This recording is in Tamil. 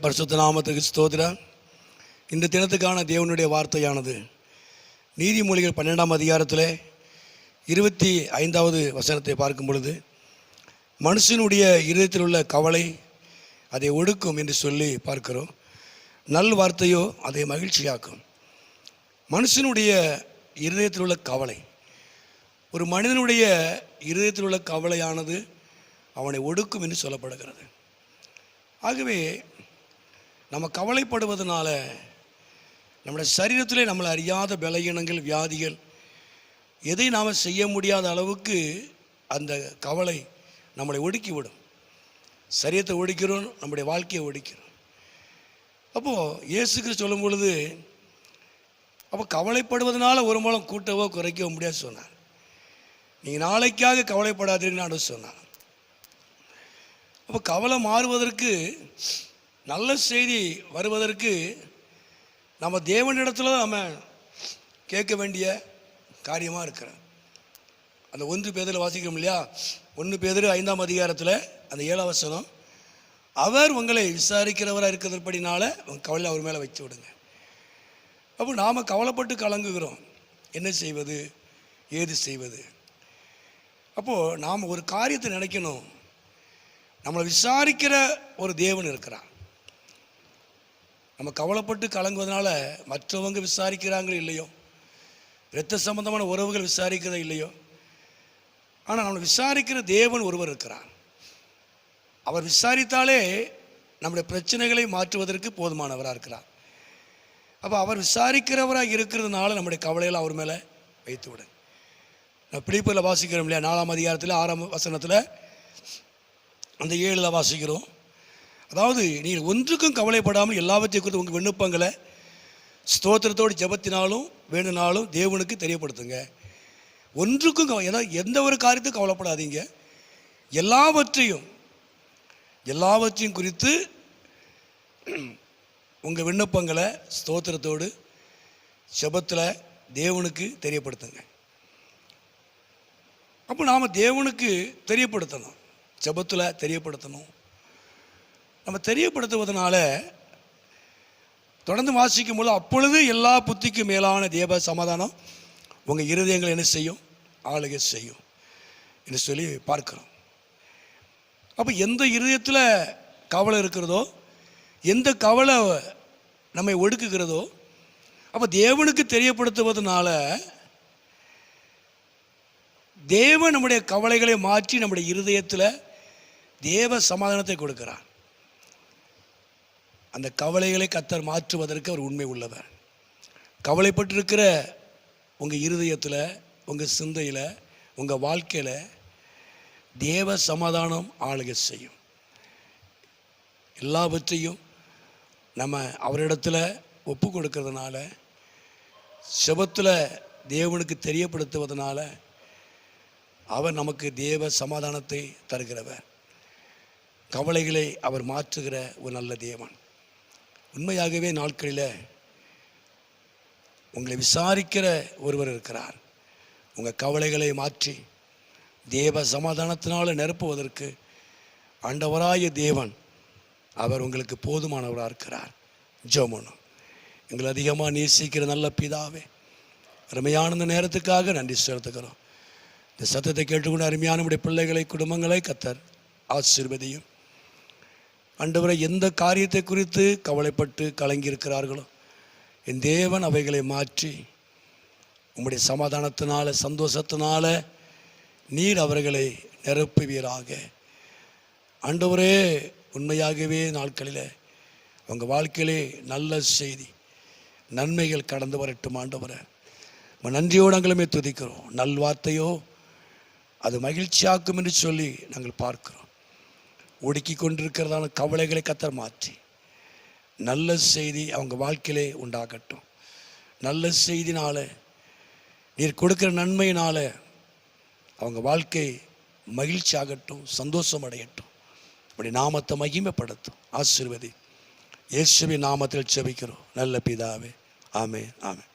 பரிசுத்த நாமத்துக்கு ஸ்தோத்திரம். இந்த தினத்துக்கான தேவனுடைய வார்த்தையானது நீதிமொழிகள் 12ஆம் அதிகாரத்தில் 25வது வசனத்தை பார்க்கும் பொழுது, மனுஷனுடைய இருதயத்தில் உள்ள கவலை அதை ஒடுக்கும் என்று சொல்லி பார்க்கிறோம். நல் வார்த்தையோ அதை மகிழ்ச்சியாக்கும். மனுஷனுடைய இருதயத்தில் உள்ள கவலை, ஒரு மனிதனுடைய இருதயத்தில் உள்ள கவலையானது அவனை ஒடுக்கும் என்று சொல்லப்படுகிறது. ஆகவே நம்ம கவலைப்படுவதனால நம்முடைய சரீரத்திலே நம்மளை அறியாத பலகீனங்கள், வியாதிகள், எதை நாம் செய்ய முடியாத அளவுக்கு அந்த கவலை நம்மளை ஒடுக்கிவிடும். சரீரத்தை ஒடுக்கிறோம், நம்முடைய வாழ்க்கையை ஒடுக்கிறோம். அப்போது இயேசு கிறிஸ்து சொல்லும் பொழுது, அப்போ கவலைப்படுவதனால ஒரு மூலம் கூட்டவோ குறைக்கவோ முடியாது சொன்னார். நீங்கள் நாளைக்காக கவலைப்படாதீங்கன்னு சொன்னார். அப்போ கவலை மாறுவதற்கு, நல்ல செய்தி வருவதற்கு நம்ம தேவனிடத்தில் நம்ம கேட்க வேண்டிய காரியமாக இருக்கிறோம். அந்த 1 பேதுருல வாசிக்கிறோம் இல்லையா? 1 பேதுரு 5ஆம் அதிகாரத்தில் அந்த 7ஆம் வசனம், அவர் உங்களை விசாரிக்கிறவராக இருக்கிறதுபடினால உங்கள் கவலை அவர் மேலே வச்சு விடுங்க. அப்போ நாம் கவலைப்பட்டு கலங்குகிறோம், என்ன செய்வது, ஏது செய்வது. அப்போது நாம் ஒரு காரியத்தை நினைக்கணும், நம்மளை விசாரிக்கிற ஒரு தேவன் இருக்கிறார். நம்ம கவலைப்பட்டு கலங்குவதனால மற்றவங்க விசாரிக்கிறாங்களோ இல்லையோ, இரத்த சம்பந்தமான உறவுகள் விசாரிக்கிறதோ இல்லையோ, ஆனால் நம்மளை விசாரிக்கிற தேவன் ஒருவர் இருக்கிறார். அவர் விசாரித்தாலே நம்முடைய பிரச்சனைகளை மாற்றுவதற்கு போதுமானவராக இருக்கிறார். அப்போ அவர் விசாரிக்கிறவராக இருக்கிறதுனால நம்முடைய கவலைகளை அவர் மேலே வைத்து விடு. நான் பிலிப்பில் வாசிக்கிறோம் இல்லையா? 4ஆம் அதிகாரத்தில் 6ஆம் வசனத்தில் அந்த 7ல் வாசிக்கிறோம். அதாவது, நீங்கள் ஒன்றுக்கும் கவலைப்படாமல் எல்லாவற்றையும் குறித்து உங்கள் விண்ணப்பங்களை ஸ்தோத்திரத்தோடு ஜெபத்தினாலும் வேணுனாலும் தேவனுக்கு தெரியப்படுத்துங்க. ஒன்றுக்கும் எந்த ஒரு காரியத்துக்கும் கவலைப்படாதீங்க. எல்லாவற்றையும் குறித்து உங்கள் விண்ணப்பங்களை ஸ்தோத்திரத்தோடு ஜெபத்தில் தேவனுக்கு தெரியப்படுத்துங்க. அப்போ நாம் தேவனுக்கு தெரியப்படுத்தணும், ஜெபத்தில் தெரியப்படுத்தணும். நம்ம தெரியப்படுத்துவதனால தொடர்ந்து வாசிக்கும் போது, அப்பொழுது எல்லா புத்திக்கும் மேலான தேவ சமாதானம் உங்கள் இருதயங்களை என்ன செய்யும், ஆளுகை செய்யும் என்று சொல்லி பார்க்கிறோம். அப்போ எந்த இருதயத்தில் கவலை இருக்கிறதோ, எந்த கவலை நம்மை ஒடுக்குகிறதோ, அப்போ தேவனுக்கு தெரியப்படுத்துவதனால தேவன் நம்முடைய கவலைகளை மாற்றி நம்முடைய இருதயத்தில் தேவ சமாதானத்தை கொடுக்கிறார். அந்த கவலைகளை கர்த்தர் மாற்றுவதற்கு அவர் உண்மை உள்ளவர். கவலைப்பட்டிருக்கிற உங்கள் இருதயத்தில், உங்கள் சிந்தையில், உங்கள் வாழ்க்கையில் தேவ சமாதானம் ஆளுகை செய்யும். எல்லாவற்றையும் நம்ம அவரிடத்தில் ஒப்பு கொடுக்கறதுனால, செபத்தில் தேவனுக்கு தெரியப்படுத்துவதனால அவர் நமக்கு தேவ சமாதானத்தை தருகிறவர். கவலைகளை அவர் மாற்றுகிற ஒரு நல்ல தேவன். உண்மையாகவே நாட்களில் உங்களை விசாரிக்கிற ஒருவர் இருக்கிறார். உங்கள் கவலைகளை மாற்றி தேவ சமாதானத்தினால் நிரப்புவதற்கு ஆண்டவராய தேவன் அவர் உங்களுக்கு போதுமானவராக இருக்கிறார். ஜெபம். எங்களை அதிகமாக நேசிக்கிற நல்ல பிதாவே, அருமையான இந்த நேரத்துக்காக நன்றி செலுத்துகிறோம். இந்த சத்தத்தை கேட்டுக்கொண்டு அருமையான நம்முடைய பிள்ளைகளை, குடும்பங்களை கர்த்தர் ஆசீர்வதியும். ஆண்டவரை, எந்த காரியத்தை குறித்து கவலைப்பட்டு கலங்கியிருக்கிறார்களோ, என் தேவன் அவைகளை மாற்றி உம்முடைய சமாதானத்தினால, சந்தோஷத்தினால நீர் அவர்களை நிரப்புவீராக. ஆண்டவரே, உண்மையாகவே நாட்களில் அவங்க வாழ்க்கையிலே நல்ல செய்தி, நன்மைகள் கடந்து வரட்டும். ஆண்டவரை, நன்றியோடு நாங்களுமே துதிக்கிறோம். நல்வார்த்தையோ அது மகிழ்ச்சியாக்கும் என்று சொல்லி நாங்கள் பார்க்கிறோம். ஒடுக்கி கொண்டிருக்கிறதான கவலைகளை கர்த்தர் மாற்றி நல்ல செய்தி அவங்க வாழ்க்கையிலே உண்டாகட்டும். நல்ல செய்தினால, நீர் கொடுக்கிற நன்மையினால அவங்க வாழ்க்கை மகிழ்ச்சி ஆகட்டும், சந்தோஷம் அடையட்டும். அப்படி நாமத்தை மகிமைப்படுத்தும். ஆசீர்வதி. இயேசுவின் நாமத்தில் ஜெபிக்கிறோம் நல்ல பிதாவே. ஆமென், ஆமென்.